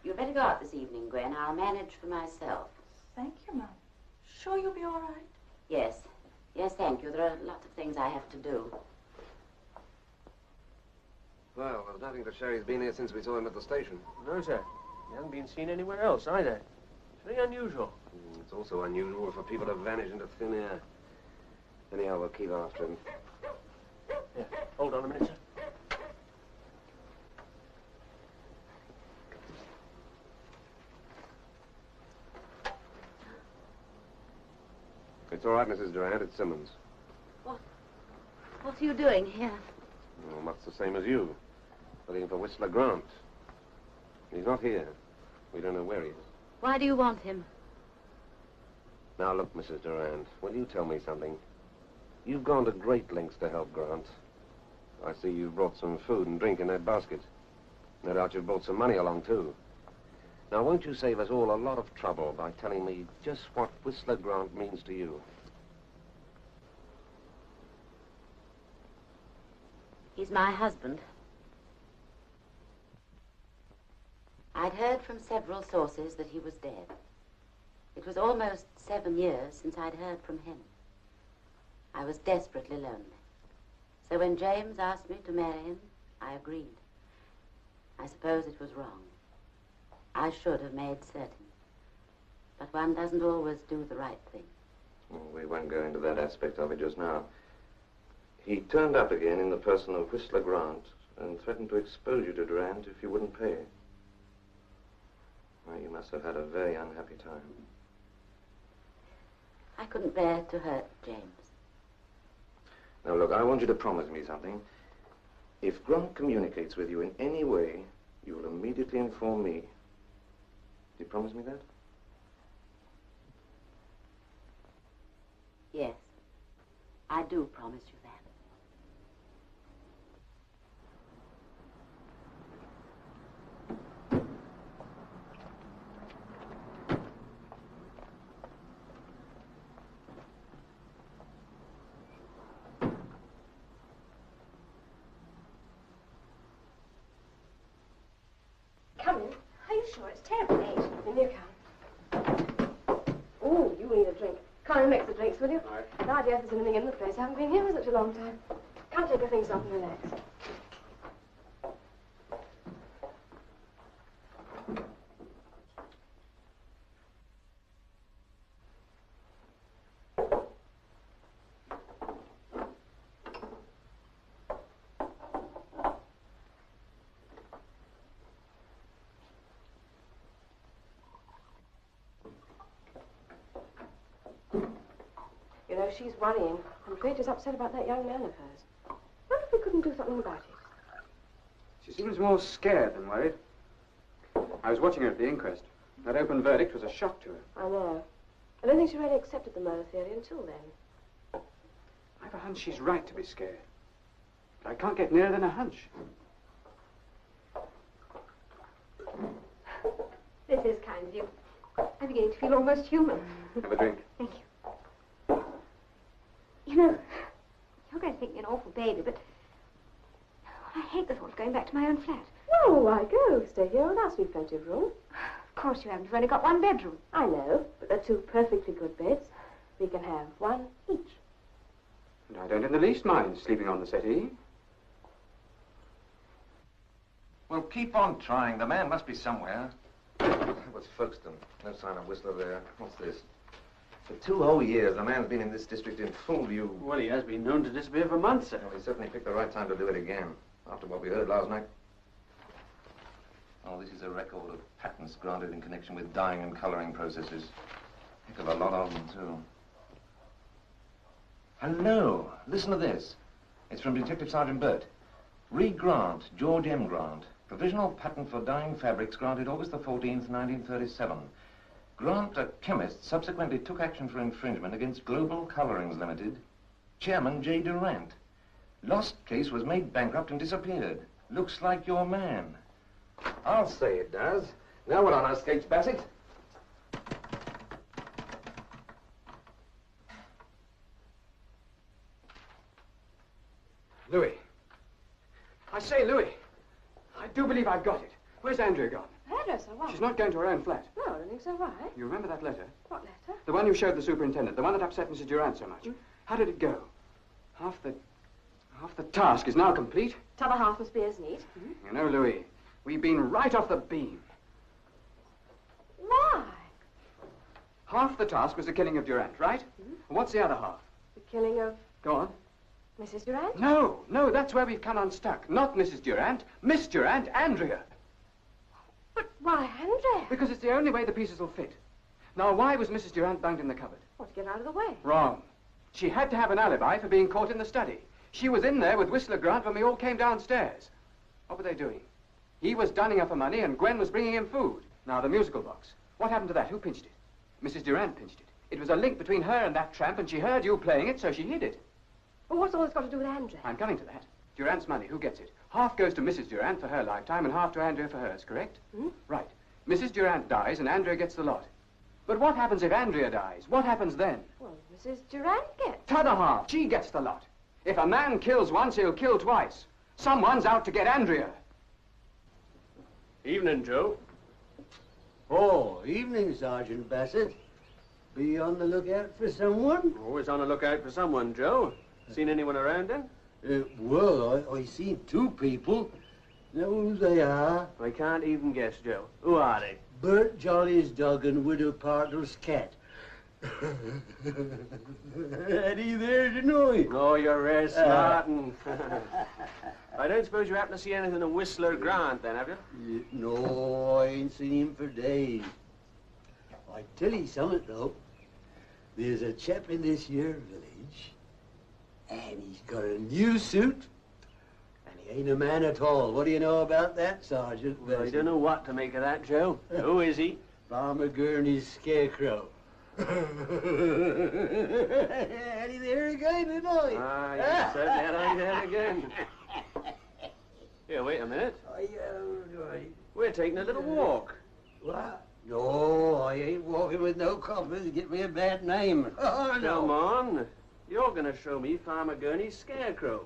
You'd better go out this evening, Gwen. I'll manage for myself. Thank you, Mum. Sure you'll be all right? Yes. Yes, thank you. There are lots of things I have to do. Well, there's nothing to show he's been here since we saw him at the station. No, sir. He hasn't been seen anywhere else, either. It's very unusual. It's also unusual for people to vanish into thin air. Anyhow, we'll keep after him. Yeah, hold on a minute, sir. It's all right, Mrs. Durant. It's Simmons. What are you doing here? Well, much the same as you. Looking for Whistler Grant. He's not here. We don't know where he is. Why do you want him? Now, look, Mrs. Durant, will you tell me something? You've gone to great lengths to help Grant. I see you've brought some food and drink in that basket. No doubt you've brought some money along, too. Now, won't you save us all a lot of trouble by telling me just what Whistler Grant means to you? He's my husband. I'd heard from several sources that he was dead. It was almost 7 years since I'd heard from him. I was desperately lonely. So when James asked me to marry him, I agreed. I suppose it was wrong. I should have made certain. But one doesn't always do the right thing. Well, we won't go into that aspect of it just now. He turned up again in the person of Whistler Grant and threatened to expose you to Durant if you wouldn't pay. Well, you must have had a very unhappy time. I couldn't bear to hurt James. Now, look, I want you to promise me something. If Grant communicates with you in any way, you will immediately inform me. Do you promise me that? Yes, I do promise you that. Come in. How are you sure? It's terribly late. In you come. Oh, you need a drink. Can't you mix the drinks, will you? All right. No idea if there's anything in the place. I haven't been here for such a long time. Come take your things off and relax. You know, she's worrying. I'm afraid she's upset about that young man of hers. What if we couldn't do something about it? She seems more scared than worried. I was watching her at the inquest. That open verdict was a shock to her. I know. I don't think she really accepted the murder theory until then. I've a hunch she's right to be scared. But I can't get nearer than a hunch. This is kind of you. I'm beginning to feel almost human. Have a drink. Thank you. You know, you're going to think me an awful baby, but I hate the thought of going back to my own flat. No, why go? Stay here with us. We've plenty of room. Of course you haven't. You've only got one bedroom. I know, but they're two perfectly good beds. We can have one each. And I don't in the least mind sleeping on the settee. Well, keep on trying. The man must be somewhere. That was Folkestone. No sign of Whistler there. What's this? For 2 whole years, the man's been in this district in full view. Well, he has been known to disappear for months, sir. Well, he certainly picked the right time to do it again, after what we heard last night. Oh, this is a record of patents granted in connection with dyeing and colouring processes. Heck of a lot of them, too. Hello, listen to this. It's from Detective Sergeant Birt. Re Grant, George M. Grant. Provisional patent for dyeing fabrics granted August the 14th, 1937. Grant, a chemist, subsequently took action for infringement against Global Colorings Limited. Chairman J. Durant. Lost case was made bankrupt and disappeared. Looks like your man. I'll say it does. Now what on earth skates Bassett? Louis. I say, Louis. I do believe I've got it. Where's Andrea gone? Hairdresser, what? She's not going to her own flat. No, I don't think so, right? You remember that letter? What letter? The one you showed the superintendent, the one that upset Mrs. Durant so much. How did it go? Half the task is now complete. T'other half must be as neat. You know, Louis, we've been right off the beam. Why? Half the task was the killing of Durant, right? And what's the other half? The killing of Go on. Mrs. Durant? No, that's where we've come unstuck. Not Mrs. Durant, Miss Durant, Andrea. But why Andrea? Because it's the only way the pieces will fit. Now, why was Mrs. Durant bunged in the cupboard? Want to get out of the way? Wrong. She had to have an alibi for being caught in the study. She was in there with Whistler Grant when we all came downstairs. What were they doing? He was dunning her for money and Gwen was bringing him food. Now, the musical box. What happened to that? Who pinched it? Mrs. Durant pinched it. It was a link between her and that tramp, and she heard you playing it, so she hid it. But what's all this got to do with Andrea? I'm coming to that. Durant's money, who gets it? Half goes to Mrs. Durant for her lifetime and half to Andrea for hers, correct? Right. Mrs. Durant dies and Andrea gets the lot. But what happens if Andrea dies? What happens then? Well, Mrs. Durant gets. T'other half. She gets the lot. If a man kills once, he'll kill twice. Someone's out to get Andrea. Evening, Joe. Oh, evening, Sergeant Bassett. Be on the lookout for someone? Always on the lookout for someone, Joe. Seen anyone around then? Well, I seen 2 people. Know who they are? I can't even guess, Joe. Who are they? Bert Jolly's dog and Widow Parker's cat. Eddie there to know you. Oh, you're rare smart and... I don't suppose you happen to see anything of Whistler Grant, then, have you? No, I ain't seen him for days. I tell you something, though. There's a chap in this here village, and he's got a new suit, and he ain't a man at all. What do you know about that, Sergeant? Well, I don't know what to make of that, Joe. Who is he? Farmer Gurney's scarecrow. Eddie there again, didn't I? Ah, you certainly had I there again. Here, wait a minute. We're taking a little walk. What? No, I ain't walking with no coppers to get me a bad name. Oh, no. Come on. You're going to show me Farmer Gurney's scarecrow.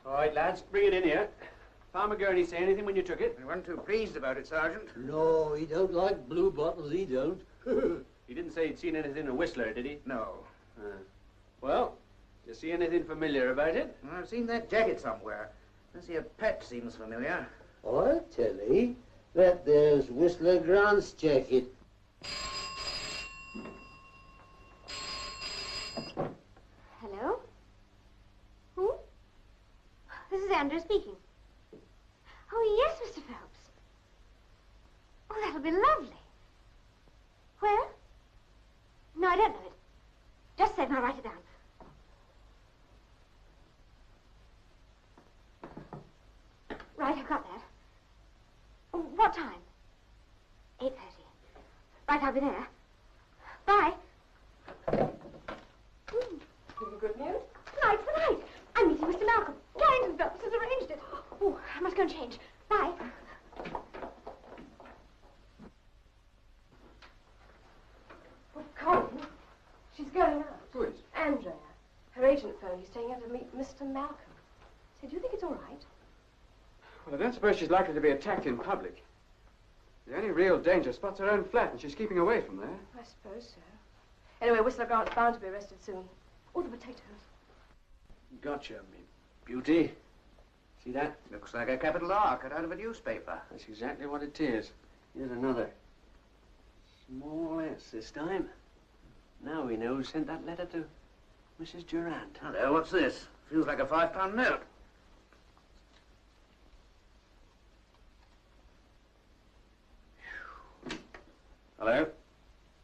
All right, lads, bring it in here. Farmer Gurney say anything when you took it? He wasn't too pleased about it, Sergeant. No, he don't like blue bottles, he don't. He didn't say he'd seen anything in Whistler, did he? No. Well, you see anything familiar about it? Well, I've seen that jacket somewhere. I see a pet seems familiar. I'll tell you that there's Whistler Grant's jacket. Hello? Who? This is Andrew speaking. Oh, yes, Mr. Phelps. Oh, that'll be lovely. Where? No, I don't know it. Just a second, I'll write it down. Right, I've got that. Oh, what time? 8:30. Right, I'll be there. Bye. Good news? Tonight. I'm meeting Mr. Malcolm. Carrington Phelps has arranged it. Oh, I must go and change. Bye. Oh, Colin, she's going out. Who is? Andrea. Her agent phoned. He's taking her to meet Mr. Malcolm. So do you think it's all right? Well, I don't suppose she's likely to be attacked in public. The only real danger spot's her own flat, and she's keeping away from there. I suppose so. Anyway, Whistler Grant's bound to be arrested soon. All the potatoes. Gotcha, me beauty. See that? Looks like a capital R cut out of a newspaper. That's exactly what it is. Here's another. Small S this time. Now we know who sent that letter to Mrs. Durant. Hello, what's this? Feels like a £5 note. Hello?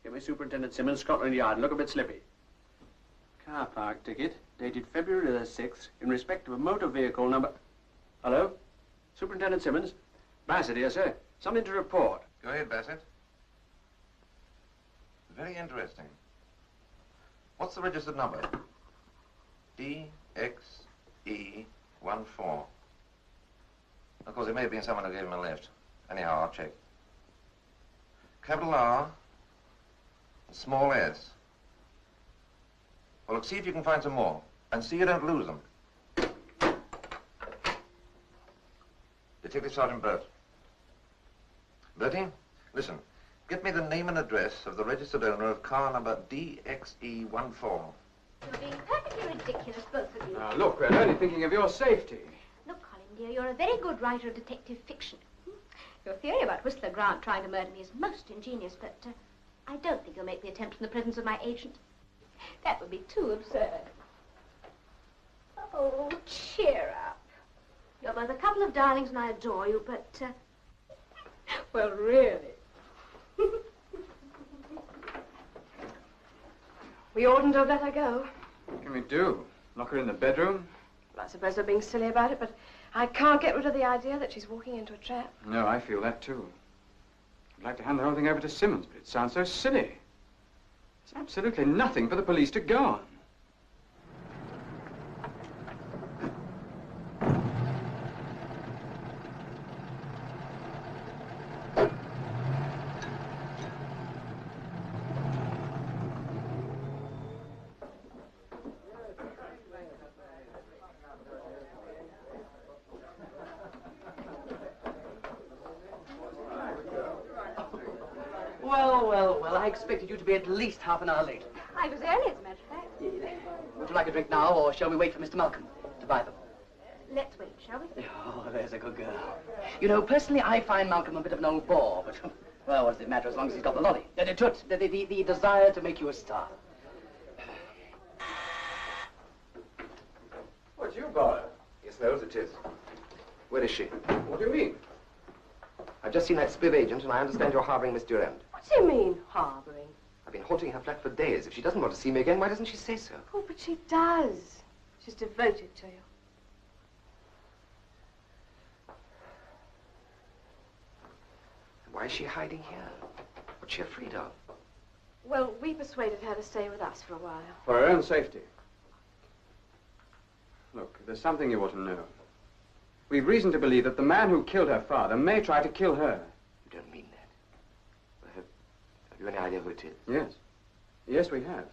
Get me Superintendent Simmons, Scotland Yard. Look a bit slippy. Car park ticket, dated February the 6th, in respect of a motor vehicle number... Hello? Superintendent Simmons? Bassett here, sir. Something to report. Go ahead, Bassett. Very interesting. What's the registered number? DXE14. Of course, it may have been someone who gave him a lift. Anyhow, I'll check. Capital R, and small s. Well, look, see if you can find some more. And see you don't lose them. Detective Sergeant Birt. Bertie, listen. Get me the name and address of the registered owner of car number DXE14. You're being perfectly ridiculous, both of you. Now, look, we're only thinking of your safety. Look, Colin, dear, you're a very good writer of detective fiction. Your theory about Whistler Grant trying to murder me is most ingenious, but I don't think you'll make the attempt in the presence of my agent. That would be too absurd. Oh, cheer up. You're both a couple of darlings and I adore you, but, well, really. We oughtn't to have let her go. What can we do? Lock her in the bedroom? Well, I suppose they're being silly about it, but I can't get rid of the idea that she's walking into a trap. No, I feel that too. I'd like to hand the whole thing over to Simmons, but it sounds so silly. There's absolutely nothing for the police to go on. Well, I expected you to be at least half an hour late. I was early, as a matter of fact. Would you like a drink now, or shall we wait for Mr. Malcolm to buy them? Let's wait, shall we? Oh, there's a good girl. You know, personally, I find Malcolm a bit of an old bore, but, well, what does it matter as long as he's got the lolly? The desire to make you a star. What's your bother? Yes, knows it is. Where is she? What do you mean? I've just seen that spiv agent, and I understand you're harboring Miss Durand. What do you mean, harbouring? I've been haunting her flat for days. If she doesn't want to see me again, why doesn't she say so? Oh, but she does. She's devoted to you. Why is she hiding here? What's she afraid of? Well, we persuaded her to stay with us for a while. For her own safety. Look, there's something you ought to know. We've reason to believe that the man who killed her father may try to kill her. You don't mean that. Well, have you any idea who it is? Yes. Yes, we have.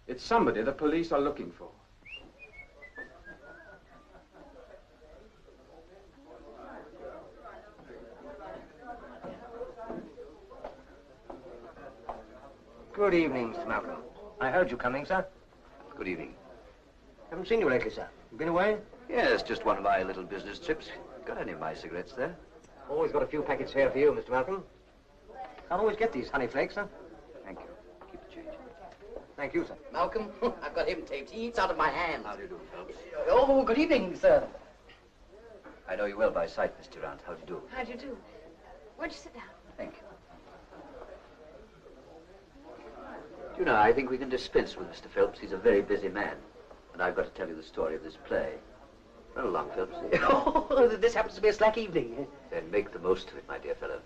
It's somebody the police are looking for. Good evening, Mr. Malcolm. I heard you coming, sir. Good evening. Haven't seen you lately, sir. You been away? Yes, just one of my little business trips. Got any of my cigarettes there? Always got a few packets here for you, Mr. Malcolm. Can't always get these honey flakes, sir. Thank you. Keep the change. Thank you, sir. Malcolm, I've got him taped. He eats out of my hands. How do you do, Phelps? Oh, good evening, sir. I know you well by sight, Miss Durant. How do you do? How do you do? Won't you sit down? Thank you. Do you know, I think we can dispense with Mr. Phelps. He's a very busy man. And I've got to tell you the story of this play. Run along, Phelps. Oh, this happens to be a slack evening. Then make the most of it, my dear fellow.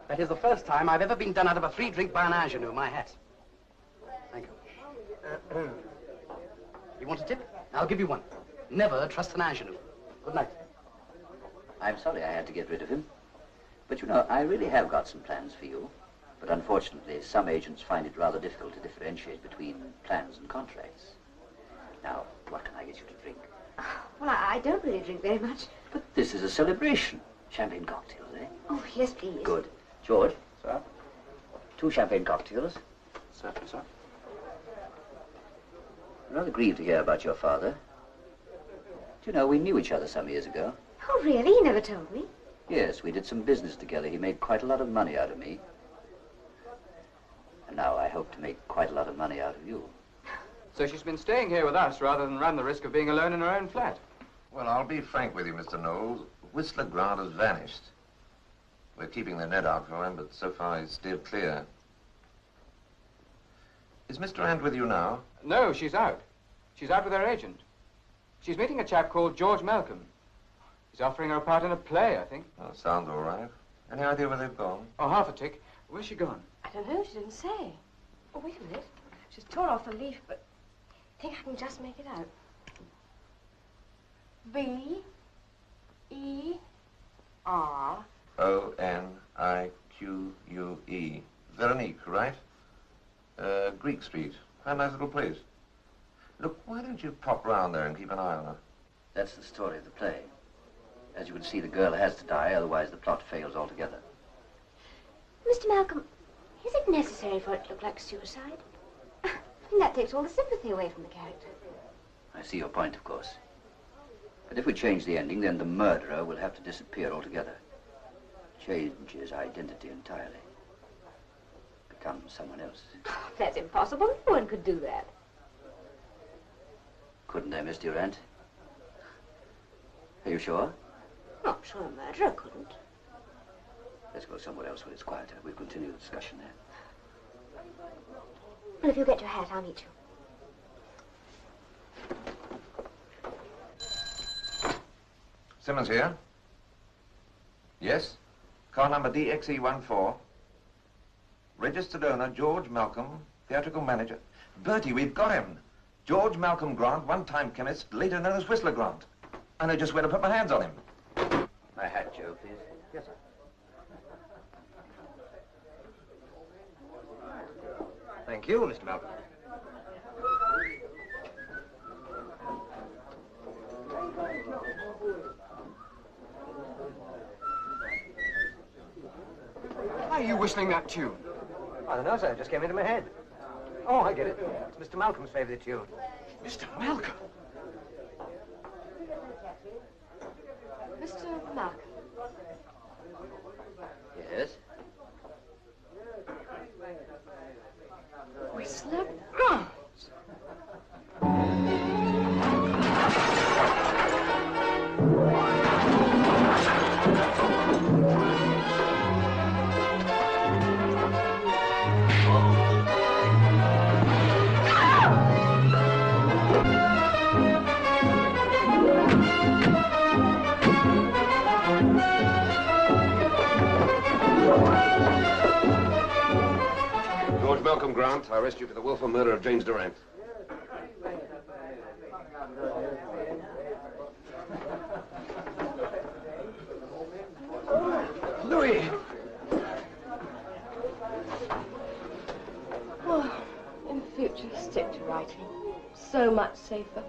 That is the first time I've ever been done out of a free drink by an ingenue. My hat. Thank you. You want a tip? I'll give you one. Never trust an ingenue. Good night. I'm sorry I had to get rid of him. But you know, I really have got some plans for you. But unfortunately, some agents find it rather difficult to differentiate between plans and contracts. Now, what can I get you to drink? Well, I don't really drink very much. But this is a celebration. Champagne cocktails, eh? Oh, yes, please. Good. George? Sir? 2 champagne cocktails. Certainly, sir. I'm rather grieved to hear about your father. Do you know, we knew each other some years ago. Oh, really? You never told me. Yes, we did some business together. He made quite a lot of money out of me. And now I hope to make quite a lot of money out of you. So she's been staying here with us rather than run the risk of being alone in her own flat. Well, I'll be frank with you, Mr. Knowles. Whistler Grant has vanished. We're keeping the net out for him, but so far he's steered clear. Is Miss Durant with you now? No, she's out. She's out with her agent. She's meeting a chap called George Malcolm. He's offering her a part in a play, I think. Oh, sounds all right. Any idea where they've gone? Oh, half a tick. Where's she gone? I don't know, she didn't say. Oh, wait a minute. She's torn off the leaf, but I think I can just make it out. B-E-R. O-N-I-Q-U-E. Veronique, right? Greek Street. Quite a nice little place. Look, why don't you pop round there and keep an eye on her? That's the story of the play. As you can see, the girl has to die, otherwise the plot fails altogether. Mr. Malcolm, is it necessary for it to look like suicide? That takes all the sympathy away from the character. I see your point, of course. But if we change the ending, then the murderer will have to disappear altogether. Change his identity entirely. Become someone else. That's impossible. No one could do that. Couldn't they, Miss Durant? Are you sure? I'm sure a murderer couldn't. Let's go somewhere else where it's quieter. We'll continue the discussion there. Well, if you get your hat, I'll meet you. Simmons here? Yes? Car number DXE14. Registered owner, George Malcolm, theatrical manager. Bertie, we've got him. George Malcolm Grant, one-time chemist, later known as Whistler Grant. I know just where to put my hands on him. My hat, Joe, please. Yes, sir. Thank you, Mr. Malcolm. Why are you whistling that tune? I don't know, sir. It just came into my head. Oh, I get it. It's Mr. Malcolm's favorite tune. Mr. Malcolm? Mr. Malcolm. Yes? Whistler Grant. George Malcolm Grant, I arrest you for the willful murder of James Durant. Louis! Oh, in future, stick to writing. So much safer.